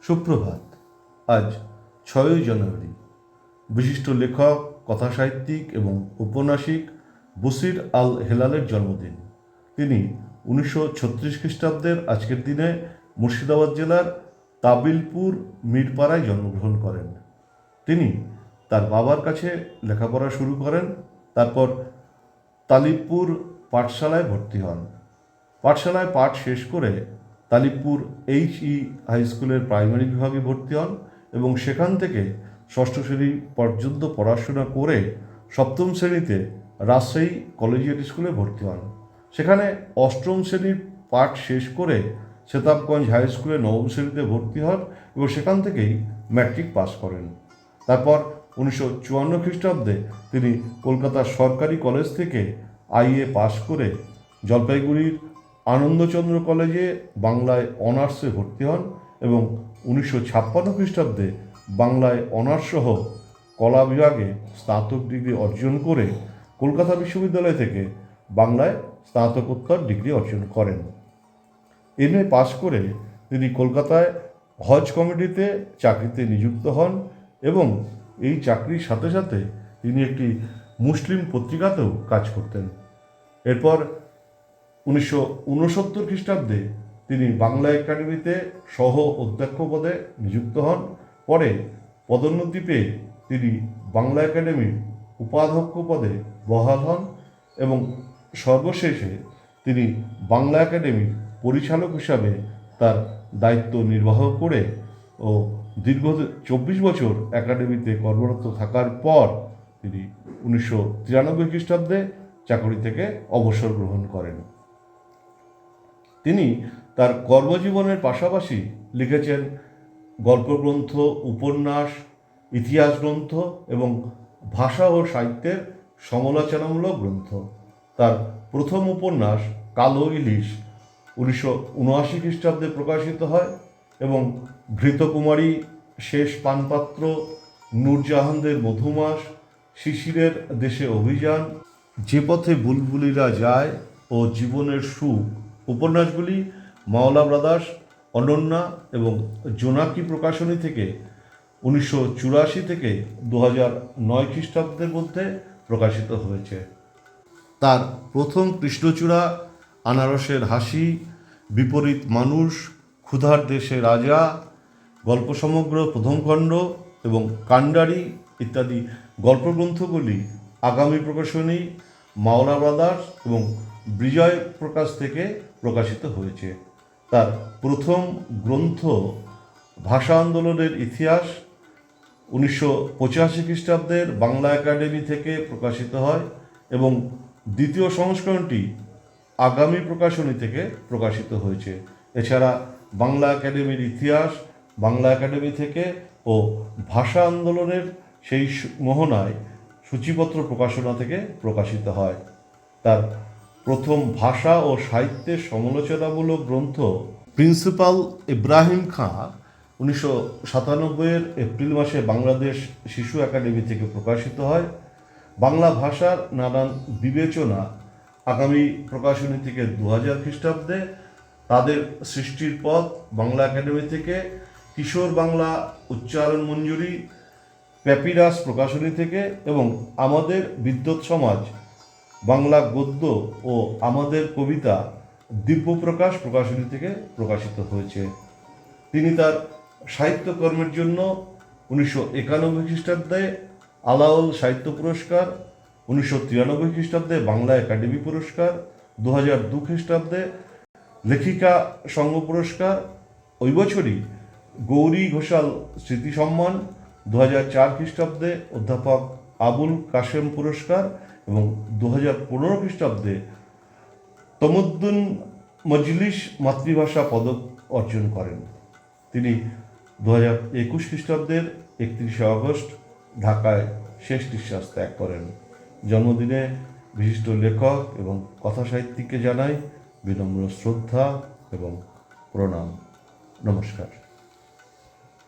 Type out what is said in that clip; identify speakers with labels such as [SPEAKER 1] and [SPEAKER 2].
[SPEAKER 1] সুপ্রভাত। আজ 6ই জানুয়ারি। বিশিষ্ট লেখক, কথাসাহিত্যিক এবং ঔপন্যাসিক বশির আল হেলালের জন্মদিন। তিনি 1936 খ্রিস্টাব্দের আজকের দিনে মুর্শিদাবাদ জেলার তাবিলপুর মিরপাড়ায় জন্মগ্রহণ করেন। তিনি তার বাবার কাছে লেখাপড়া শুরু করেন, তারপর তালিবপুর পাঠশালায় ভর্তি হন। পাঠশালায় পাঠ শেষ করে তালিবপুর HE হাই স্কুলের প্রাইমারি বিভাগে ভর্তি হন এবং সেখান থেকে ষষ্ঠ শ্রেণী পর্যন্ত পড়াশোনা করে সপ্তম শ্রেণীতে রাজশাহী কলেজিয়েট স্কুলে ভর্তি হন। সেখানে অষ্টম শ্রেণীর পাঠ শেষ করে সেতাবগঞ্জ হাই স্কুলে নবম শ্রেণীতে ভর্তি হন এবং সেখান থেকেই ম্যাট্রিক পাস করেন। তারপর 1954 খ্রিস্টাব্দে তিনি কলকাতার সরকারি কলেজ থেকে IA পাস করে জলপাইগুড়ির আনন্দচন্দ্র কলেজে বাংলায় অনার্সে ভর্তি হন এবং 1956 খ্রিস্টাব্দে বাংলায় অনার্স সহ কলা বিভাগে স্নাতক ডিগ্রি অর্জন করে কলকাতা বিশ্ববিদ্যালয় থেকে বাংলায় স্নাতকোত্তর ডিগ্রি অর্জন করেন। MA পাস করে তিনি কলকাতায় হজ কমিটিতে চাকরিতে নিযুক্ত হন এবং এই চাকরির সাথে সাথে তিনি একটি মুসলিম পত্রিকাতেও কাজ করতেন। এরপর 1969 খ্রিস্টাব্দে তিনি বাংলা একাডেমিতে সহ অধ্যক্ষ পদে নিযুক্ত হন। পরে পদোন্নতি পেয়ে তিনি বাংলা একাডেমির উপাধ্যক্ষ পদে বহাল হন এবং সর্বশেষে তিনি বাংলা একাডেমির পরিচালক হিসাবে তার দায়িত্ব নির্বাহ করে ও দীর্ঘ 24 বছর একাডেমিতে কর্মরত থাকার পর তিনি 1993 খ্রিস্টাব্দে চাকরি থেকে অবসর গ্রহণ করেন। তিনি তার কর্মজীবনের পাশাপাশি লিখেছেন গল্পগ্রন্থ, উপন্যাস, ইতিহাস গ্রন্থ এবং ভাষা ও সাহিত্যের সমালোচনামূলক গ্রন্থ। তার প্রথম উপন্যাস কালো ইলিশ 1979 খ্রিস্টাব্দে প্রকাশিত হয় এবং ঘৃতকুমারী, শেষ পানপাত্র, নূরজাহানদের মধুমাস, শিশিরের দেশে অভিযান, যে পথে বুলবুলিরা যায় ও জীবনের সুখ উপন্যাসগুলি মাওলা ব্রাদার্স, অনন্যা এবং জোনাকি প্রকাশনী থেকে 1984 থেকে 2009 খ্রিস্টাব্দের মধ্যে প্রকাশিত হয়েছে। তার প্রথম কৃষ্ণচূড়া, আনারসের হাসি, বিপরীত মানুষ, ক্ষুধার দেশে রাজা, গল্প সমগ্র প্রথম খণ্ড এবং কান্ডারি ইত্যাদি গল্পগ্রন্থগুলি আগামী প্রকাশনী, মাওলা ব্রাদার্স এবং বিজয় প্রকাশ থেকে প্রকাশিত হয়েছে। তার প্রথম গ্রন্থ ভাষা আন্দোলনের ইতিহাস 1985 খ্রিস্টাব্দের বাংলা একাডেমি থেকে প্রকাশিত হয় এবং দ্বিতীয় সংস্করণটি আগামী প্রকাশনী থেকে প্রকাশিত হয়েছে। এছাড়া বাংলা একাডেমির ইতিহাস বাংলা একাডেমি থেকে ও ভাষা আন্দোলনের সেই মোহনায় সূচিপত্র প্রকাশনা থেকে প্রকাশিত হয়। তার প্রথম ভাষা ও সাহিত্যের সমালোচনামূলক গ্রন্থ প্রিন্সিপাল ইব্রাহিম খাঁ 1997 এপ্রিল মাসে বাংলাদেশ শিশু একাডেমি থেকে প্রকাশিত হয়। বাংলা ভাষার নানান বিবেচনা আগামী প্রকাশনী থেকে 2000 খ্রিস্টাব্দে, তাদের সৃষ্টির পথ বাংলা একাডেমি থেকে, কিশোর বাংলা উচ্চারণ মঞ্জুরি প্যাপিরাস প্রকাশনী থেকে এবং আমাদের বিদ্যুৎ সমাজ বাংলা গদ্য ও আমাদের কবিতা দিব্যপ্রকাশ প্রকাশনী থেকে প্রকাশিত হয়েছে। তিনি তার সাহিত্যকর্মের জন্য 1991 খ্রিস্টাব্দে আলাওল সাহিত্য পুরস্কার, 1993 খ্রিস্টাব্দে বাংলা একাডেমি পুরস্কার, 2002 খ্রিস্টাব্দে লেখিকা সংঘ পুরস্কার, ওই বছরই গৌরী ঘোষাল স্মৃতি সম্মান, 2004 খ্রিস্টাব্দে অধ্যাপক আবুল কাশেম পুরস্কার এবং 2015 খ্রিস্টাব্দে তমদ্দুন মজলিস মাতৃভাষা পদক অর্জন করেন। তিনি 2021 খ্রিস্টাব্দের 31 আগস্ট ঢাকায় শেষ নিঃশ্বাস ত্যাগ করেন। জন্মদিনে বিশিষ্ট লেখক এবং কথাসাহিত্যিককে জানাই বিনম্র শ্রদ্ধা এবং প্রণাম। নমস্কার।